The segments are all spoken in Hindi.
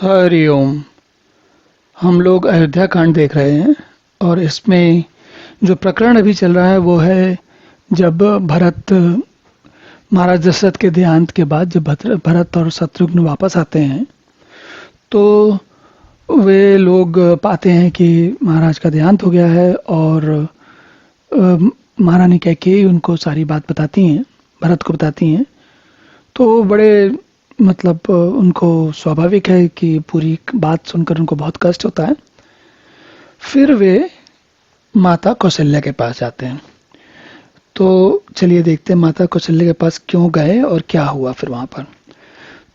हरि ओम। हम लोग अयोध्या कांड देख रहे हैं और इसमें जो प्रकरण अभी चल रहा है वो है जब भरत महाराज दशरथ के देहांत के बाद जब भरत और शत्रुघ्न वापस आते हैं तो वे लोग पाते हैं कि महाराज का देहांत हो गया है और महारानी कैकेयी उनको सारी बात बताती हैं, भरत को बताती हैं। तो बड़े मतलब उनको स्वाभाविक है कि पूरी बात सुनकर उनको बहुत कष्ट होता है। फिर वे माता कौशल्या के पास जाते हैं। तो चलिए देखते हैं माता कौशल्या के पास क्यों गए और क्या हुआ फिर वहाँ पर।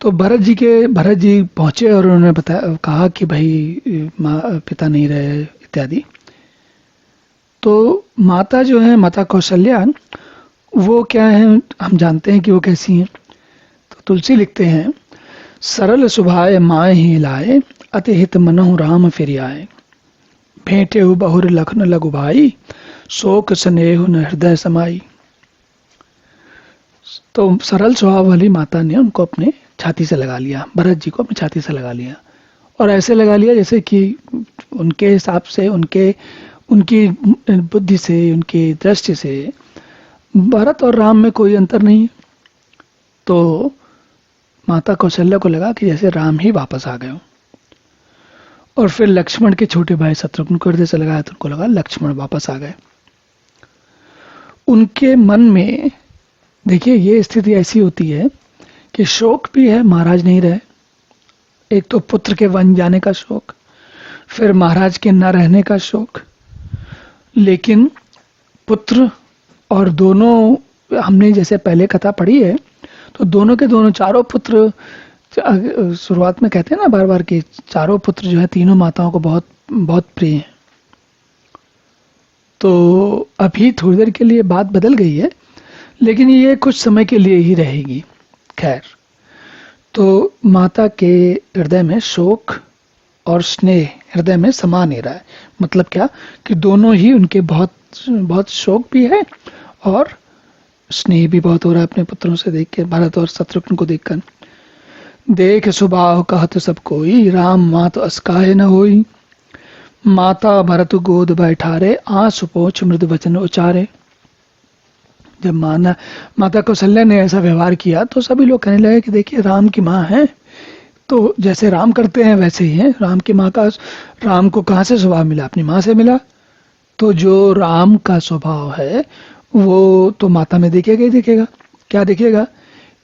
तो भरत जी पहुँचे और उन्होंने बताया, कहा कि भाई पिता नहीं रहे इत्यादि। तो माता जो है, माता कौशल्या, वो क्या है हम जानते हैं कि वो कैसी हैं। तो तुलसी लिखते हैं, सरल सुभाय माय ही लाए, अति हित मनहु राम फिर आए। भेंटे बहुर लखन लगु भाई, शोक स्नेह न हृदय समाई। तो सरल स्वभाव वाली माता ने उनको अपने छाती से लगा लिया, भरत जी को अपनी छाती से लगा लिया और ऐसे लगा लिया जैसे कि उनके हिसाब से, उनकी बुद्धि से, उनकी दृष्टि से भरत और राम में कोई अंतर नहीं है। तो माता कौशल्या को लगा कि जैसे राम ही वापस आ गए हो। और फिर लक्ष्मण के छोटे भाई शत्रुघ्न को हृदय से लगाया तो उनको लगा लक्ष्मण वापस आ गए। उनके मन में देखिए ये स्थिति ऐसी होती है कि शोक भी है, महाराज नहीं रहे। एक तो पुत्र के वन जाने का शोक, फिर महाराज के न रहने का शोक। लेकिन पुत्र और दोनों, हमने जैसे पहले कथा पढ़ी है तो दोनों के दोनों चारों पुत्र, शुरुआत में कहते हैं ना बार बार कि चारों पुत्र जो है तीनों माताओं को बहुत बहुत प्रिय हैं। तो अभी थोड़ी देर के लिए बात बदल गई है, लेकिन ये कुछ समय के लिए ही रहेगी। खैर, तो माता के हृदय में शोक और स्नेह हृदय में समा नहीं रहा है। मतलब क्या कि दोनों ही उनके बहुत बहुत शोक भी है और स्नेह भी बहुत हो रहा है अपने पुत्रों से देख के, भरत और शत्रुघ्न को देखकर। देख सुबाह कहत सब कोई, राम मात अस काहे न होई। माता भरत गोद बैठारे, आंसू पोंछ मृदु वचन उचारे। जब माता कौशल्या ने ऐसा व्यवहार किया तो सभी लोग कहने लगे कि देखिए राम की माँ है, तो जैसे राम करते हैं वैसे ही है। राम की माँ का, राम को कहाँ से स्वभाव मिला? अपनी माँ से मिला। तो जो राम का स्वभाव है वो तो माता में दिखेगा ही दिखेगा। क्या दिखेगा?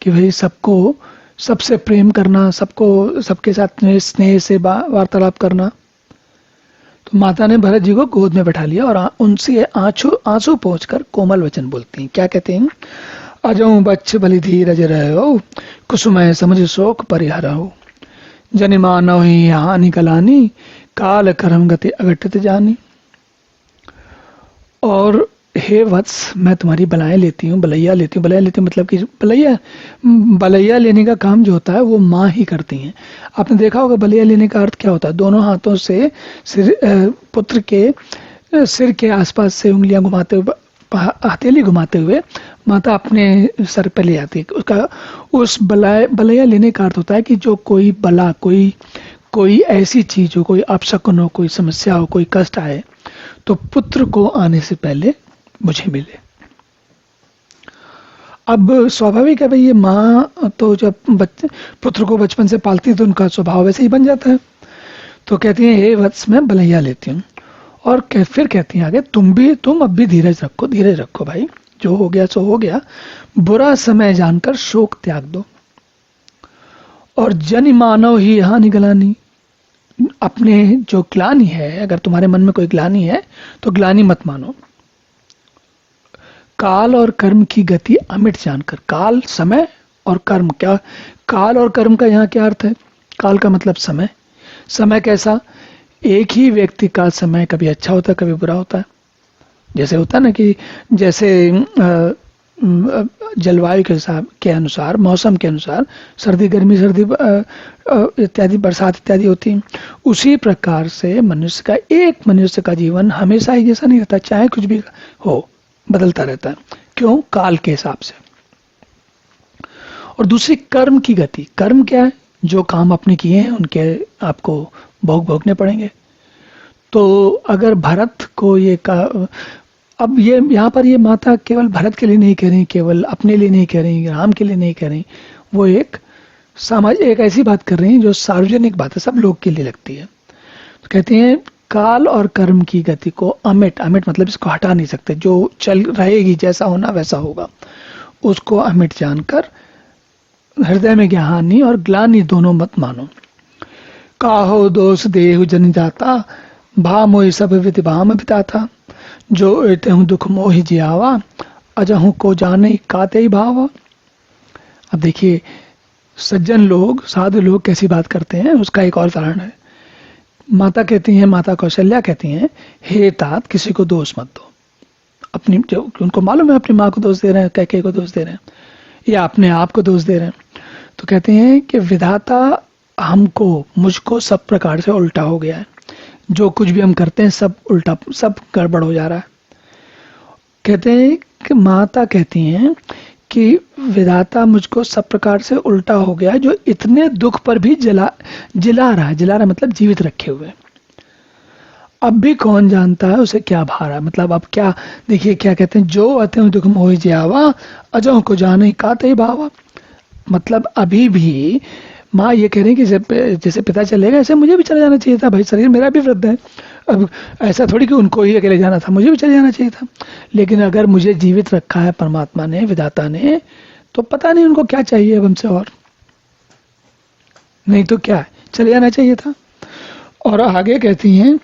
कि भाई सबको, सबसे प्रेम करना, सबको सबके साथ स्नेह से वार्तालाप करना। तो माता ने भरत जी को गोद में बैठा लिया और उनसे आंसू पोंछकर कोमल वचन बोलती हैं। क्या कहते हैं? अजो बच्च बलि धीरज रहो, कुसुमय समझ शोक परिहरहो। जनि मानव ही हानि कलानी, काल कर्म गति अघटित जानी। और हे वत्स, मैं तुम्हारी बलाएं लेती हूँ, बलैया लेती हूँ। बलैया लेती हूँ मतलब कि बलैया लेने का काम जो होता है वो माँ ही करती हैं। आपने देखा होगा बलैया लेने का अर्थ क्या होता है? दोनों हाथों से पुत्र के सिर के आसपास से उंगलियां घुमाते हुए, हथेली घुमाते हुए माता अपने सर पे ले आती है। उसका, उस बलैया लेने का अर्थ होता है कि जो कोई बला, कोई ऐसी चीज हो, कोई अपशकुन हो, कोई समस्या हो, कोई कष्ट आए तो पुत्र को आने से पहले मुझे मिले। अब स्वाभाविक है भाई, ये माँ तो जब पुत्र को बचपन से पालती है तो उनका स्वभाव वैसे ही बन जाता है। तो कहती हैं हे वत्स, मैं बलैया लेती हूँ। और फिर कहती हैं आगे, तुम अब भी धीरज रखो भाई, जो हो गया सो हो गया। बुरा समय जानकर शोक त्याग दो और जन मानव ही हानि गलानी। अपने जो ग्लानि है, अगर तुम्हारे मन में कोई ग्लानि है तो ग्लानि मत मानो। काल और कर्म की गति अमिट जानकर, काल समय और कर्म, क्या काल और कर्म का यहाँ क्या अर्थ है? काल का मतलब समय। समय कैसा? एक ही व्यक्ति का समय कभी अच्छा होता है, कभी बुरा होता है। जैसे होता है ना कि जैसे जलवायु के हिसाब के अनुसार, मौसम के अनुसार सर्दी गर्मी, सर्दी इत्यादि, बरसात इत्यादि होती है। उसी प्रकार से मनुष्य का जीवन हमेशा ही जैसा नहीं रहता, चाहे कुछ भी हो, बदलता रहता है। क्यों? काल के हिसाब से। और दूसरी कर्म की गति। कर्म क्या है? जो काम आपने किए हैं उनके आपको भोग भोगने पड़ेंगे। तो अगर भरत को ये का, अब ये यहाँ पर ये माता केवल भरत के लिए नहीं कह रही, केवल अपने लिए नहीं कह रही, राम के लिए नहीं कह रही, वो एक समाज, एक ऐसी बात कर रही है जो सार्वजनिक बात है, सब लोग के लिए लगती है। तो कहती हैं काल और कर्म की गति को अमिट, अमिट मतलब इसको हटा नहीं सकते, जो चल रहेगी, जैसा होना वैसा होगा, उसको अमिट जानकर हृदय में ज्ञानी और ग्लानि दोनों मत मानो। काहो दोष देहु जन जाता, भा मोहि सब विधि भाम बिताता, जो एते हूँ दुख मोहि जियावा, अजहू को जाने काते ही भावा। अब देखिए सज्जन लोग, साधु लोग कैसी बात करते हैं, उसका एक और उदाहरण है। माता कहती हैं, माता कौशल्या कहती हैं, हे तात किसी को दोष मत दो। अपनी, जो उनको मालूम है अपनी माँ को दोष दे रहे हैं, कैके को दोष दे रहे हैं, या अपने आप को दोष दे रहे हैं, तो कहते हैं कि विधाता हमको, मुझको सब प्रकार से उल्टा हो गया है, जो कुछ भी हम करते हैं सब उल्टा, सब गड़बड़ हो जा रहा है। कहते हैं कि माता कहती हैं कि विधाता मुझको सब प्रकार से उल्टा हो गया, जो इतने दुख पर भी जिला रहा है, जिला रहा मतलब जीवित रखे हुए। अब भी कौन जानता है उसे क्या भा रहा है, मतलब अब क्या, देखिए क्या कहते हैं, जो अति दुख मोहि जियावा, अजों को जाने काते भावा। मतलब अभी भी माँ ये कह रही है कि जैसे पिता चलेगा ऐसे मुझे भी चले जाना चाहिए था, भाई शरीर मेरा भी वृद्ध है, अब ऐसा थोड़ी कि उनको ही अकेले जाना था, मुझे भी चले जाना चाहिए था। लेकिन अगर मुझे जीवित रखा है परमात्मा ने, विधाता ने, तो पता नहीं उनको क्या चाहिए अब हमसे, और नहीं तो क्या है, चले जाना चाहिए था। और आगे कहती हैं,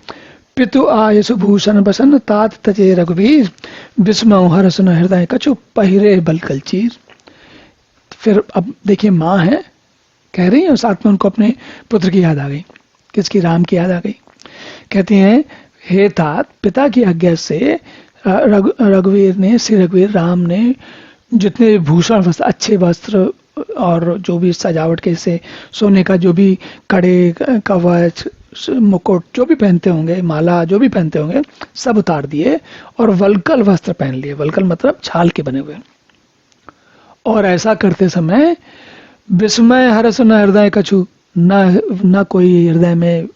पितु आयसु भूषण बसन, तात तजे रघुवीर, विस्मौ हर्ष न हृदय कछु, पहिरे बलकल चीर। फिर अब देखिए माँ है कह रही है, और साथ में उनको अपने पुत्र की याद आ गई, किसकी, राम की याद आ गई। कहती हैं, हे तात, पिता की आज्ञा से रघुवीर ने, श्री रघुवीर राम ने जितने भूषण वस्त्र, अच्छे वस्त्र और जो भी सजावट के से सोने का जो भी कड़े, कवच, मुकुट जो भी पहनते होंगे, माला जो भी पहनते होंगे, सब उतार दिए और वल्कल वस्त्र पहन लिए। वल्कल मतलब छाल के बने हुए। और ऐसा करते समय विस्मय हर्ष न हृदय कछु, न कोई हृदय में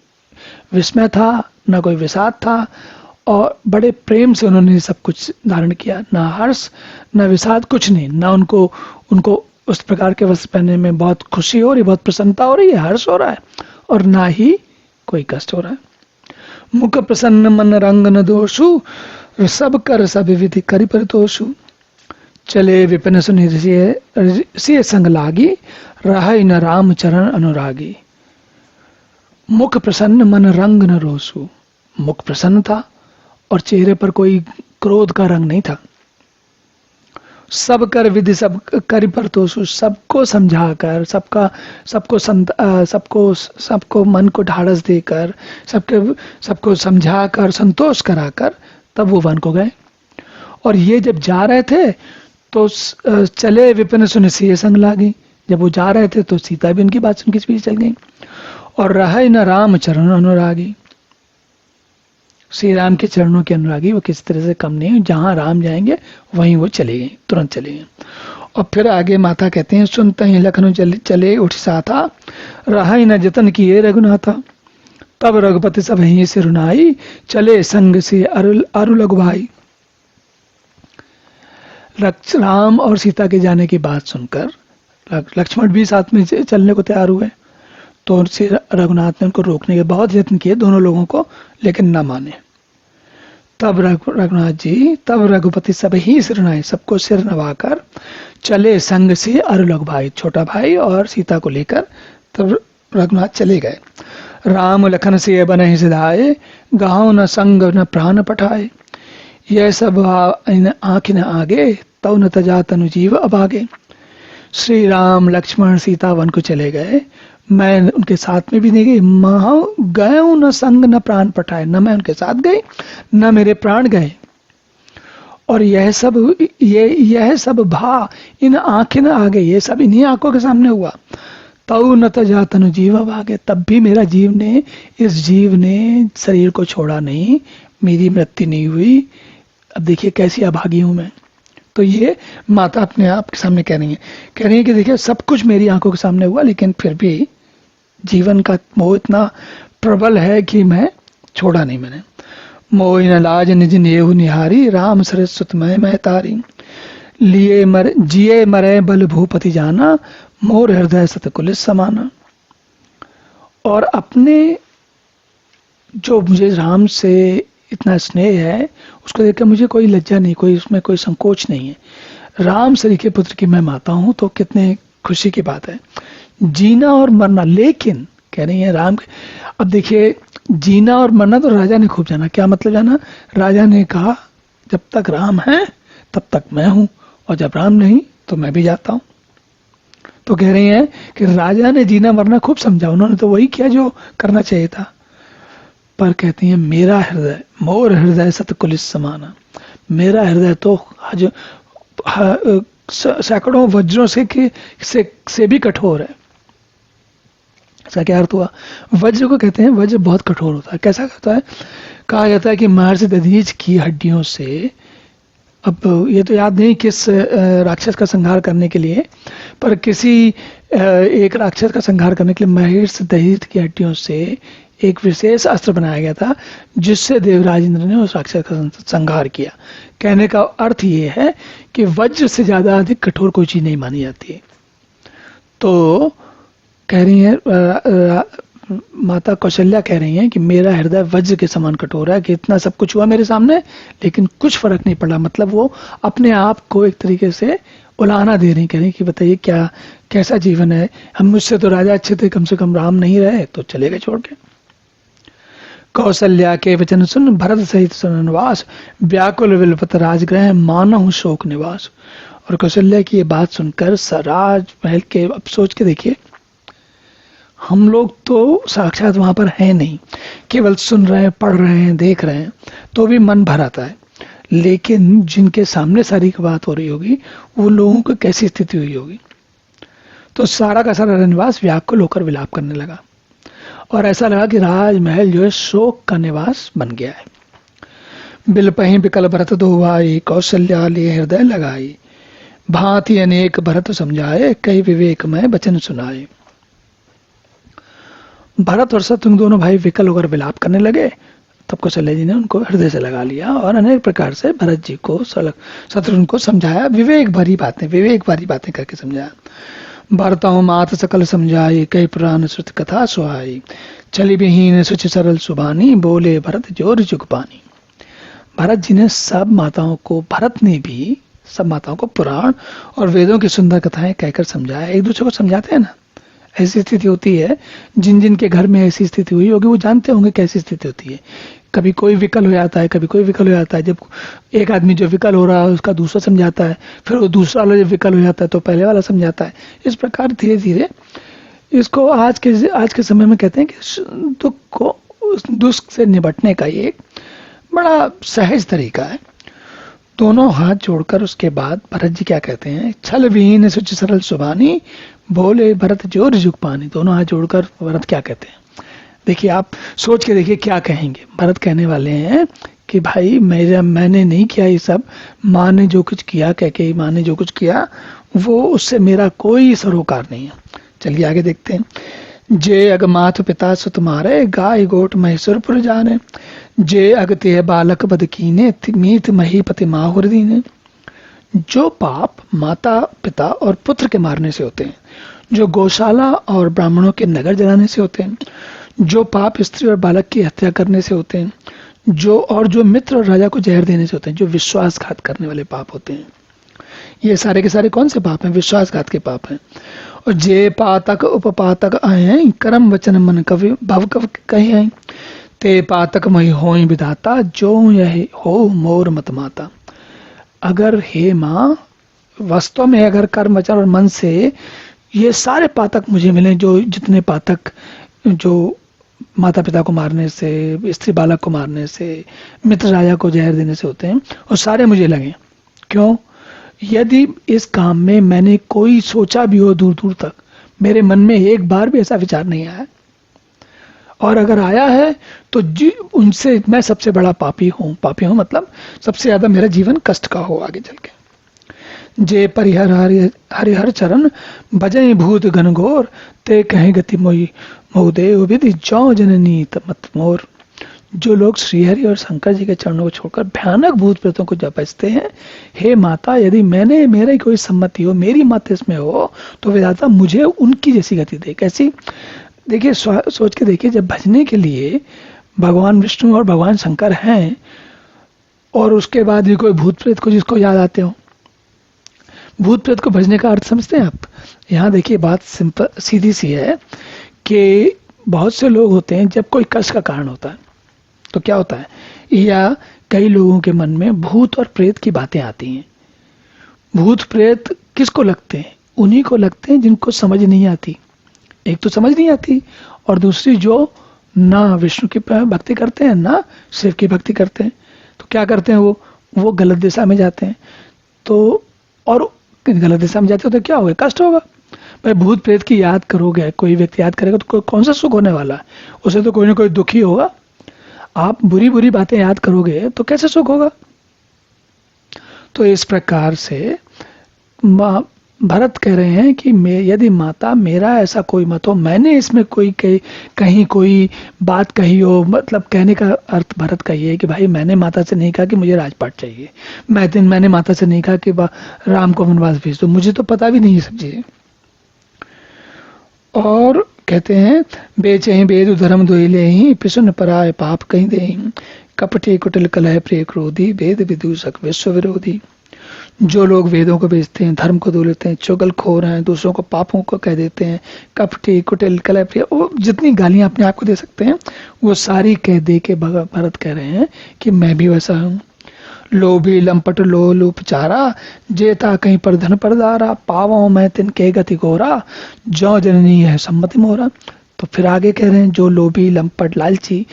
विस्मय था, न कोई विषाद था, और बड़े प्रेम से उन्होंने सब कुछ धारण किया, न हर्ष न विषाद, कुछ नहीं, न उनको उस प्रकार के वस्त्र पहनने में बहुत खुशी हो रही, बहुत प्रसन्नता हो रही है, हर्ष हो रहा है, और ना ही कोई कष्ट हो रहा है। मुख प्रसन्न मन रंग न दोषु, सब कर सब विधि करि परितोषु, चले विपिन सुनि ऋषि संग लागी, रहै न राम चरण अनुरागी। मुख प्रसन्न मन रंग न रोसु, मुख प्रसन्न था और चेहरे पर कोई क्रोध का रंग नहीं था। सब कर विधि सब करि परतोषु, सबको समझाकर, सबको मन को ढाढ़स देकर, सबको समझाकर, संतोष कराकर तब वो वन को गए। और ये जब जा रहे थे तो चले विपिन सुनि सिय संग लागी, जब वो जा रहे थे तो सीता भी उनकी बात सुन के पीछे चल गई। और रहे न राम चरण अनुरागी, श्री राम के चरणों के अनुरागी वो किसी तरह से कम नहीं, जहां राम जाएंगे वहीं वो चले गए, तुरंत चले गए। और फिर आगे माता कहते हैं, सुनते ही लखनऊ चले उठ साथा, रहा न जतन किए रघुनाथा, तब रघुपति सब ही से रुनाई, चले संग से अरु लघु भाई। राम और सीता के जाने की बात सुनकर लक्ष्मण भी साथ में चलने को तैयार हुए, तो उनसे रघुनाथ ने उनको रोकने के बहुत यत्न किए दोनों लोगों को, लेकिन न माने। तब रघुनाथ जी, तब रघुपति सब ही सिर नवाए, सबको सिर नवाकर चले संग से अरुलग भाई, छोटा भाई और सीता को लेकर तब रघुनाथ चले गए। राम लखन से बने सिधाए, गाँव न संग न प्राण पठाए, यह सब आँख न आगे, तव न तजा तनु जीव अभागे। श्री राम लक्ष्मण सीता वन को चले गए, मैं उनके साथ में भी नहीं गई, महा गए न संग न प्राण पठाए, न मैं उनके साथ गई न मेरे प्राण गए। और यह सब भा इन आंखें न आ गए, ये सब इन्हीं आंखों के सामने हुआ। तऊ न तजा तनु जीव भागे, तब भी मेरा इस जीव ने शरीर को छोड़ा नहीं, मेरी मृत्यु नहीं हुई। अब देखिए कैसी अभागी हूं मैं। तो ये माता अपने आप के सामने कह रही है कि देखिए सब कुछ मेरी आंखों के सामने हुआ, लेकिन फिर भी जीवन का मोह इतना प्रबल है कि मैं छोड़ा नहीं मैंने। मोह न लाज निज नेहु निहारी, राम सरस्वत मैं तारी। लिए मर जिए मरे बल भूपति जाना, मोर हृदय सतकुलिस समाना। और अपने जो मुझे राम से इतना स्नेह है उसको देखकर मुझे कोई लज्जा नहीं, कोई उसमें कोई संकोच नहीं है। राम सरी के पुत्र की मैं माता हूं तो कितने खुशी की बात है। जीना और मरना, लेकिन कह रही है राम। अब देखिए, जीना और मरना तो राजा ने खूब जाना। क्या मतलब जाना? राजा ने कहा जब तक राम है तब तक मैं हूं, और जब राम नहीं तो मैं भी जाता हूं। तो कह रही हैं कि राजा ने जीना मरना खूब समझा, उन्होंने तो वही किया जो करना चाहिए था। पर कहती हैं मेरा हृदय, मोर हृदय सतकुलिस समाना, मेरा हृदय तो सैकड़ों वज्रों से भी कठोर है। इसका क्या अर्थ हुआ? वज्र को कहते हैं, वज्र बहुत कठोर होता है। कैसा होता है? कहा जाता है कि महर्ष दधीच की हड्डियों से, अब ये तो याद नहीं किस राक्षस का संहार करने के लिए, पर किसी एक राक्षस का संहार करने के लिए महर्षि दधीच की हड्डियों से एक विशेष अस्त्र बनाया गया था, जिससे देवराज इंद्र ने उस राक्षस का संहार किया। कहने का अर्थ ये है कि वज्र से ज्यादा अधिक कठोर कोई चीज नहीं मानी जाती है। तो कह रही है माता कौशल्या कह रही हैं कि मेरा हृदय वज्र के समान कठोर है, कि इतना सब कुछ हुआ मेरे सामने लेकिन कुछ फर्क नहीं पड़ा। मतलब वो अपने आप को एक तरीके से उलाहना दे रही, कह रही कि बताइए क्या कैसा जीवन है, हम मुझसे तो राजा अच्छे थे, कम से कम राम नहीं रहे तो चले गए छोड़ के। कौशल्या के वचन सुन भरत सहित सुनवास, व्याकुल विलपत राजगृह मानहु शोक निवास। और कौशल्या की ये बात सुनकर राजमहल के, अब सोच के देखिए, हम लोग तो साक्षात वहां पर हैं नहीं, केवल सुन रहे हैं, पढ़ रहे हैं, देख रहे हैं, तो भी मन भर आता है। लेकिन जिनके सामने सारी की बात हो रही होगी, वो लोगों को कैसी स्थिति हुई होगी। तो सारा का सारा निवास व्याकुल होकर विलाप करने लगा, और ऐसा लगा कि राजमहल जो है शोक का निवास बन गया है। बिलपहि बिकल भरत दो भाई, कौशल्या लिए हृदय लगाई, भांति अनेक भरत समझाए, कई विवेक में वचन सुनाए। भरत और शत्रुघ्न दोनों भाई विकल होकर विलाप करने लगे। तब कौशल्या जी ने उनको हृदय से लगा लिया और अनेक प्रकार से भरत जी को, शत्रुघ्न को समझाया, विवेक भरी बातें करके समझाया। भरतहु मात सकल समझाई, कई पुराण श्रुत कथा सुहाई, चली विहीन सुचि सरल सुबानी, बोले भरत जोर जुग पानी। भरत जी ने सब माताओं को, भरत ने भी सब माताओं को पुराण और वेदों की सुंदर कथाएं कहकर समझाया। एक दूसरे को समझाते हैं ना, ऐसी स्थिति होती है, जिन जिन के घर में ऐसी स्थिति हुई होगी वो जानते होंगे कैसी स्थिति होती है। कभी कोई विकल हो जाता है, कभी कोई विकल हो जाता है। जब एक आदमी जो विकल हो रहा है उसका दूसरा समझाता है, फिर वो दूसरा वाला जब विकल हो जाता है तो पहले वाला समझाता है। इस प्रकार धीरे धीरे इसको आज के समय में कहते हैं कि दुख से निपटने का ये एक बड़ा सहज तरीका है। दोनों हाथ जोड़कर उसके बाद भरत जी क्या कहते हैं, छल विहीन सुच सरल सुबानी, बोले भरत जोर जुग पानी। दोनों हाथ जोड़कर भरत क्या कहते हैं, देखिए आप सोच के देखिए क्या कहेंगे। भरत कहने वाले हैं कि भाई मैंने नहीं किया ये सब, माँ ने जो कुछ किया, कैकेयी माँ ने जो कुछ किया, वो उससे मेरा कोई सरोकार नहीं है। चलिए आगे देखते हैं। जे अग माथ पिता सुत मारे, गाय गोट महेश्वरपुर जाने, जे अग ते बालक बद कीने, मीत महीपति माहुर दीने। जो पाप माता पिता और पुत्र के मारने से होते हैं, जो गौशाला और ब्राह्मणों के नगर जलाने से होते हैं, जो पाप स्त्री और बालक की हत्या करने से होते हैं, जो मित्र और राजा को जहर देने से होते हैं, जो विश्वासघात करने वाले पाप होते हैं, ये सारे के सारे कौन से पाप हैं? विश्वासघात के पाप हैं। और जे पातक उपपातक आए हैं, कर्म वचन मन कवि भव कव कहे हैं, ते पातक मही होई विधाता, जो यह हो मोर मत माता। अगर हे माँ, वास्तव में अगर कर्म वचन और मन से ये सारे पातक मुझे मिले, जो जितने पातक जो माता पिता को मारने से, स्त्री बालक को मारने से, मित्र राजा को जहर देने से होते हैं, और सारे मुझे लगे। क्यों? यदि इस काम में मैंने कोई सोचा भी हो दूर दूर तक, मेरे मन में एक बार भी ऐसा विचार नहीं आया, और अगर आया है तो उनसे मैं सबसे बड़ा पापी हूं। पापी हूं मतलब सबसे ज्यादा मेरा जीवन कष्ट का हो आगे चल के। जे परिहर हरिहर चरण भजई भूत घनघोर ते कहे गति मोहि मोदेव विधि जौ जननी मत मोर। जो लोग श्रीहरि और शंकर जी के चरणों को छोड़कर भयानक भूत प्रेतों को जब बचते हैं, हे माता यदि मेरी कोई सम्मति हो, मेरी मत इसमें हो, तो विधाता मुझे उनकी जैसी गति दे। कैसी? देखिए, सोच के देखिए, जब भजने के लिए भगवान विष्णु और भगवान शंकर हैं और उसके बाद भी कोई भूत प्रेत को जिसको याद आते हो, भूत प्रेत को भजने का अर्थ समझते हैं आप? यहाँ देखिए, बात सिंपल सीधी सी है कि बहुत से लोग होते हैं जब कोई कष्ट का कारण होता है तो क्या होता है, या कई लोगों के मन में भूत और प्रेत की बातें आती हैं। भूत प्रेत किसको लगते हैं? उन्हीं को लगते हैं जिनको समझ नहीं आती। एक तो समझ नहीं आती, और दूसरी जो ना विष्णु की भक्ति करते हैं ना शिव की भक्ति करते हैं। तो क्या करते हैं, वो गलत दिशा में जाते हैं। तो और गलत दिशा में जाते हो तो क्या होगा? कष्ट होगा। भाई भूत प्रेत की याद करोगे, कोई व्यक्ति याद करेगा तो कौन सा सुख होने वाला है? उसे तो कोई ना कोई दुखी होगा। आप बुरी बुरी बातें याद करोगे तो कैसे सुख होगा? तो इस प्रकार से भरत कह रहे हैं कि यदि माता मेरा ऐसा कोई मत हो, मैंने इसमें कहीं कोई बात कही हो, मतलब कहने का अर्थ भरत का ये है कि भाई मैंने माता से नहीं कहा कि मुझे राजपाट चाहिए, मैंने माता से नहीं कहा कि राम को वनवास भेज दो, मुझे तो पता भी नहीं है सब चीजें। और कहते हैं बेचे वेद धर्म दोइले ही पिसुन पराय पाप कहीं दे, कपटे कुटिल कलह प्रिय क्रोधी वेद विदूषक विश्व विरोधी। जो लोग वेदों को बेचते हैं, धर्म को दो लेते हैं, चुगलखोर हैं, दूसरों को पापों को कह देते हैं, कपटी कुटिल कलह प्रिय, वो जितनी गालियां अपने आप को दे सकते हैं वो सारी कह दे के भरत कह रहे हैं कि मैं भी वैसा हूँ। लोभी लंपट लोलुपचारा जेता कहीं पर धन परदारा, पावों मैं तिनके गति गोरा जो जननी है सम्मति मोरा। तो फिर आगे कह रहे हैं जो लोभी लंपट लालची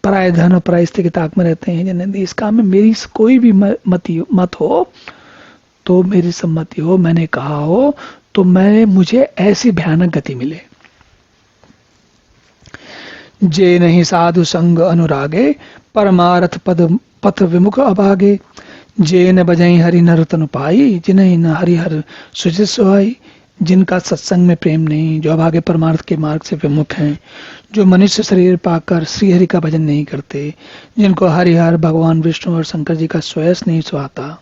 पराय धन और पराय स्त्री की ताक में रहते हैं, जिन्हें इस काम में मेरी कोई भी मत हो तो मेरी सम्मति हो, मैंने कहा हो तो मुझे ऐसी भयानक गति मिले। जे नहीं साधु संग अनुरागे परमारथ पथ विमुख अभागे, जे न बजई हरि नर तनु पाई जिन्हें न हरिहर सुचित सुहाई। जिनका सत्संग में प्रेम नहीं, जो अभागे परमार्थ के मार्ग से विमुख हैं, जो मनुष्य शरीर पाकर श्रीहरि का भजन नहीं करते, जिनको हरिहर भगवान विष्णु और शंकर जी का स्वयं नहीं सुहाता।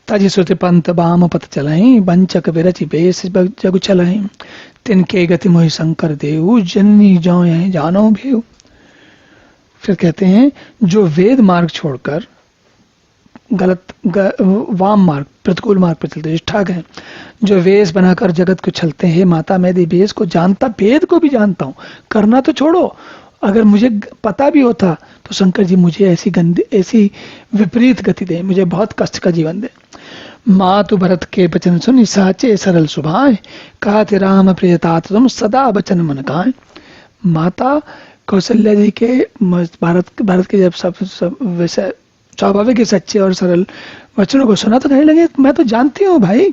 तज श्रुति पंथ बाम पथ चलहि वंचक विरचि बेस जग चलहि, तिनके गति मोहि शंकर देव जननी जो जानो भेव। फिर कहते हैं जो वेद मार्ग छोड़कर वाम मार्ग प्रतिकूल मार्ग पर चलते ठग हैं, जो वेश बनाकर जगत को चलते हैं। माता मैं यदि वेश को जानता, वेद को भी जानता हूँ, करना तो छोड़ो, अगर मुझे पता भी होता तो शंकर जी मुझे ऐसी विपरीत गति दे, मुझे बहुत कष्ट का जीवन दे। मातु भरत के वचन सुनि साचे सरल सुभाए, कहते राम प्रिय तात तुम सदा वचन मन गाए। माता कौशल्या जी के भारत के जब सब वैसे स्वाभाविक ही सच्चे और सरल वचनों को सुना तो कहने लगे मैं तो जानती हूँ भाई,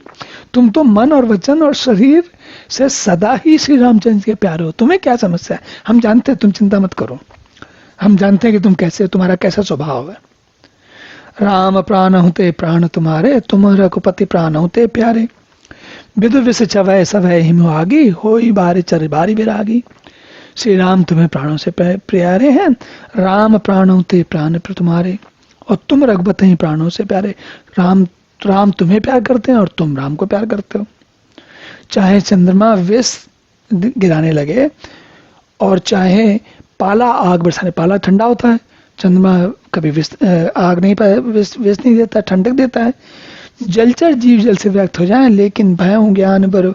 तुम तो मन और वचन और शरीर से सदा ही श्री रामचंद्र के प्यारे हो, तुम्हें क्या समस्या है? हम जानते हैं, तुम चिंता मत करो, हम जानते हैं कि तुम कैसे, तुम्हारा कैसा स्वभाव है। राम प्राण होते प्राण तुम्हारे, तुम रघुपति प्राण होते प्यारे, विदु विष चवय सवय हिम आगी, होई बारी चर बारी विरागी। श्री राम तुम्हें प्राणों से प्यारे हैं, राम प्राण होते प्राण तुम्हारे, और तुम रघुपति ही प्राणों से प्यारे। राम तुम्हें प्यार करते हैं और तुम राम को प्यार करते हो। चाहे चंद्रमा विष गिराने लगे और चाहे पाला आग बरसाने, पाला ठंडा होता है, चंद्रमा कभी आग नहीं विष नहीं देता, ठंडक देता है। जलचर जीव जल से व्यक्त हो जाए लेकिन भय ज्ञान बर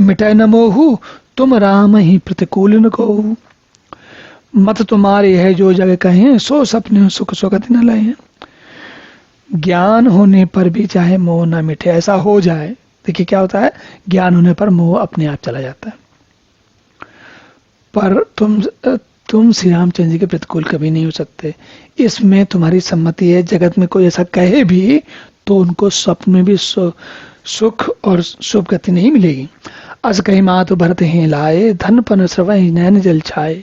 मिटाए न मोहू, तुम राम ही प्रतिकूल न को। मत तुम्हारे है जो जगह कहें, सो सपने सुख सुगति न लाए। ज्ञान होने पर भी चाहे मोह न मिटे, ऐसा हो जाए। देखिए क्या होता है, ज्ञान होने पर मोह अपने आप चला जाता है। पर तुम श्री रामचंद्र जी के प्रतिकूल कभी नहीं हो सकते, इसमें तुम्हारी सम्मति है। जगत में कोई ऐसा कहे भी तो उनको स्वप्न में भी सुख और शुभ गति नहीं मिलेगी। अस कही मात भरत ही लाए, धन पन श्रवहि नैन जल छाए,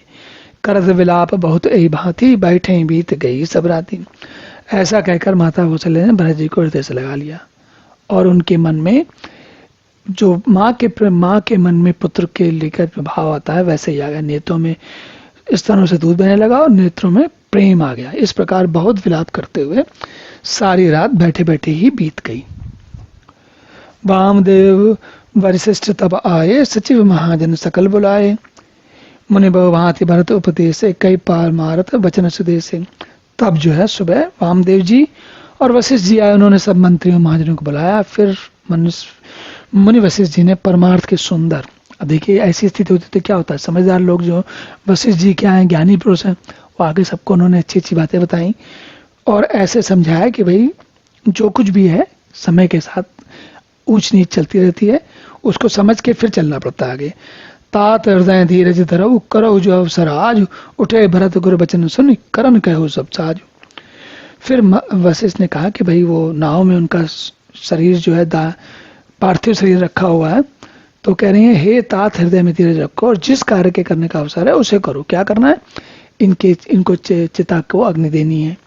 करत विलाप बहुत ऐ भांति, बैठे बीत गई सब राती। ऐसा कहकर माता कौशल्या ने भरत जी को हृदय से लगा लिया और उनके मन में जो माँ के मन में पुत्र के लेकर भाव आता है वैसे ही आ गया। नेत्रों में स्तनों से दूध बहने लगा और नेत्रों में प्रेम आ गया। इस प्रकार बहुत विलाप करते हुए सारी रात बैठे बैठे ही बीत गई। वामदेव वरिष्ठ तब आए, सचिव महाजन सकल बुलाए। मुनि बहुभांति भरत उपदेश, कई पार मारत वचन सुदेश। तब जो है सुबह वामदेव जी और वशिष्ठ जी आए, उन्होंने सब मंत्रियों महाजनों को बुलाया। फिर मुनि वशिष्ठ जी ने परमार्थ के सुंदर, अब देखिए ऐसी स्थिति होती तो क्या होता है, समझदार लोग जो वशिष्ठ जी क्या है, ज्ञानी पुरुष हैं, वो आगे सबको उन्होंने अच्छी अच्छी बातें बताई और ऐसे समझाया कि भाई जो कुछ भी है समय के साथ ऊंच नीच चलती रहती है, उसको समझ के फिर चलना पड़ता है आगे। तात हृदय धीरज धरऊ, करो जो अवसर आज, उठे भरत गुरु बचन सुन, करन कहो सब साज। फिर वशिष्ठ ने कहा कि भाई वो नाव में उनका शरीर जो है पार्थिव शरीर रखा हुआ है, तो कह रही है हे तात हृदय में धीरज रखो और जिस कार्य के करने का अवसर है उसे करो। क्या करना है, इनको चिता को अग्नि देनी है।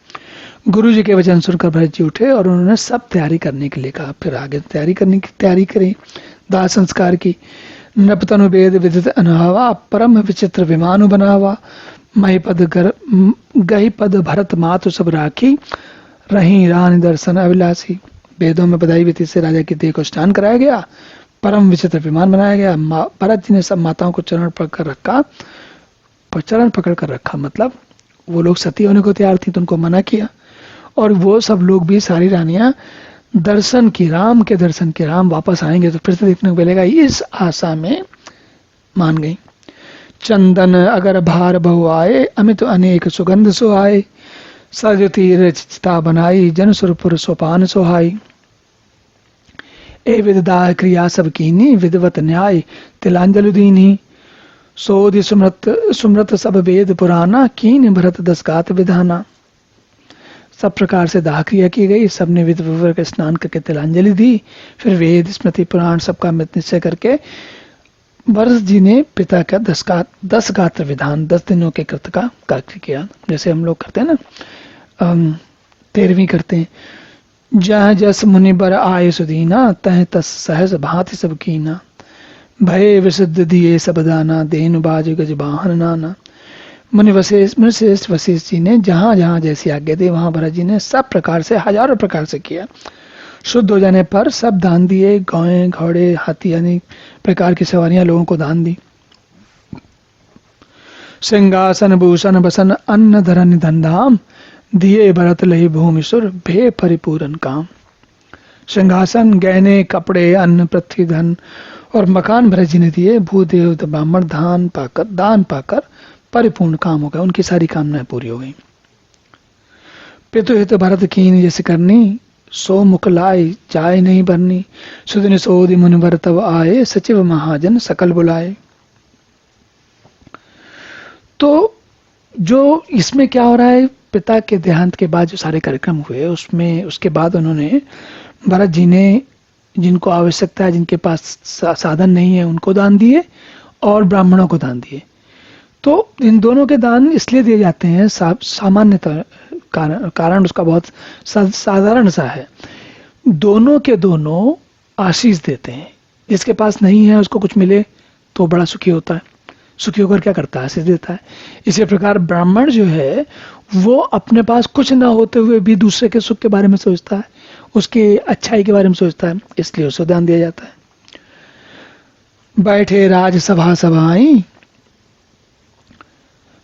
गुरु जी के वचन सुनकर भरत जी उठे और उन्होंने सब तैयारी करने के लिए कहा। फिर आगे तैयारी करी दाह संस्कार की। नपतनु वेद विदित अनहावा, परम विचित्र विमानु बनावा। गही पद भरत मातु सब राखी, रही रानी दर्शन अभिलाषी। वेदों में बधाई विधि से राजा की देह को स्नान कराया गया, परम विचित्र विमान बनाया गया। भरत जी ने सब माताओं को चरण पकड़ कर रखा, मतलब वो लोग सती होने को तैयार थी तो उनको मना किया, और वो सब लोग भी सारी रानियां दर्शन की, राम के दर्शन के, राम वापस आएंगे तो फिर से देखने को मिलेगा, इस आशा में मान गई। चंदन अगर भार बहु आए, अमित अनेक सुगंध सुहाए। सजती रचिता बनाई, जन सुरपुर सोपान सोहाई। ए विददाह क्रिया सब कीनी, विधवत न्याय तिलांजलि दीनी। सोधि सुमृत सब वेद पुराना, कीन भरत दस गात विधाना। सब प्रकार से दाह क्रिया की गई, सबने विधवर के स्नान करके तिलांजलि दी। फिर वेद स्मृति पुराण सबका मृत निश्चय करके भरत जी ने पिता का 10 गात्र विधान, 10 दिनों के कृत का कार्य किया। जैसे हम लोग करते हैं ना, 13वीं करते हैं, जह जस मुनि बर आय सुदीना, तह तस सहज भांति सब कीना। भय विशुद्ध दिए सब दाना, देन बाज गज वाहन नाना। मुनि श्रेष्ठ वशिष्ठ जी ने जहां जहां जैसी आज्ञा दी वहां भरत जी ने सब प्रकार से, हजारों प्रकार से किया। शुद्ध हो जाने पर सब दान दिए, गायें घोड़े हाथी अनेक प्रकार की सवारियां लोगों को दान दी। सिंहासन भूषण बसन अन्न धरन धन धाम, दिए भरत लही भूमि सुर, भे परिपूरन काम। सिंहासन, गहने, कपड़े, अन्न, पृथ्वी, धन और मकान भरत जी ने दिए। भूदेव ब्राह्मण दान पाकर परिपूर्ण काम हो गया, उनकी सारी कामनाएं पूरी हो गई। पितु हित भरत कीन जैसे करनी, सो मुख लाई जाय नहीं भरनी। सुदिन सोधि मुनिवर तब आए, सचिव महाजन सकल बुलाए। तो जो इसमें क्या हो रहा है, पिता के देहांत के बाद जो सारे कार्यक्रम हुए उसमें, उसके बाद उन्होंने भरत जी ने जिनको आवश्यकता है, जिनके पास साधन नहीं है, उनको दान दिए और ब्राह्मणों को दान दिए। तो इन दोनों के दान इसलिए दिए जाते हैं, सामान्यतः कारण उसका बहुत साधारण सा है। दोनों के दोनों आशीष देते हैं। जिसके पास नहीं है उसको कुछ मिले तो बड़ा सुखी होता है, सुखी होकर क्या करता है, आशीष देता है। इसी प्रकार ब्राह्मण जो है वो अपने पास कुछ ना होते हुए भी दूसरे के सुख के बारे में सोचता है, उसकी अच्छाई के बारे में सोचता है, इसलिए उसे दान दिया जाता है।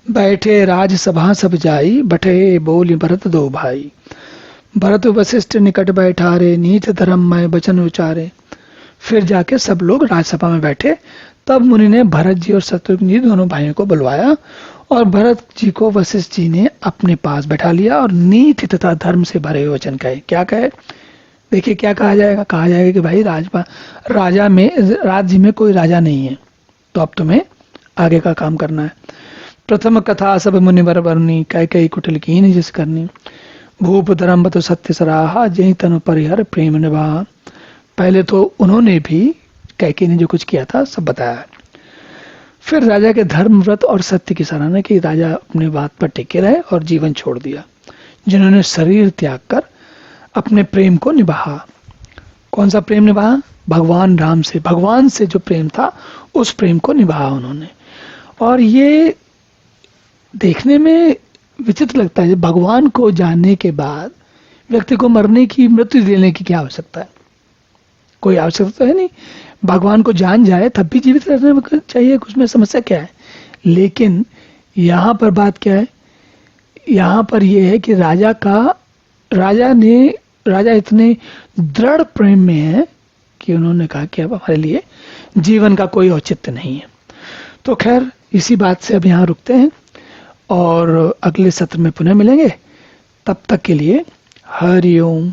बैठे राजसभा सब जाई, बठे बोली भरत दो भाई। भरत वशिष्ठ निकट बैठारे, नीत धर्ममय वचन उचारे। फिर जाके सब लोग राजसभा में बैठे। तब मुनि ने भरत जी और शत्रुघ्न जी दोनों भाइयों को बुलवाया और भरत जी को वशिष्ठ जी ने अपने पास बैठा लिया और नीति तथा धर्म से भरे हुए वचन कहे। क्या कहे, देखिए क्या कहा जाएगा कि भाई राज्य में कोई राजा नहीं है, तो अब तुम्हें आगे का काम करना है। प्रथम कथा सब मुनिवर वर्णी, कई कुटिल कीन जिस करनी। भूप धर्म तो सत्य सराहा, जय तनु परिहर प्रेम निभा। पहले तो उन्होंने भी कैकेयी ने जो कुछ किया था सब बताया। फिर राजा के धर्म, व्रत और सत्य की सराहना की। राजा अपने बात पर टिके रहे और जीवन छोड़ दिया, जिन्होंने शरीर त्याग कर अपने प्रेम को निभाया। कौन सा प्रेम निभाया? भगवान राम से, भगवान से जो प्रेम था उस प्रेम को निभाया उन्होंने। और ये देखने में विचित्र लगता है, भगवान को जानने के बाद व्यक्ति को मरने की, मृत्यु देने की क्या आवश्यकता है? कोई आवश्यकता है नहीं। भगवान को जान जाए तब भी जीवित रहने में चाहिए, उसमें समस्या क्या है? लेकिन यहाँ पर बात क्या है? यहाँ पर यह है कि राजा इतने दृढ़ प्रेम में है कि उन्होंने कहा कि अब हमारे लिए जीवन का कोई औचित्य नहीं है। तो खैर, इसी बात से अब यहाँ रुकते हैं और अगले सत्र में पुनः मिलेंगे। तब तक के लिए हरि ओम।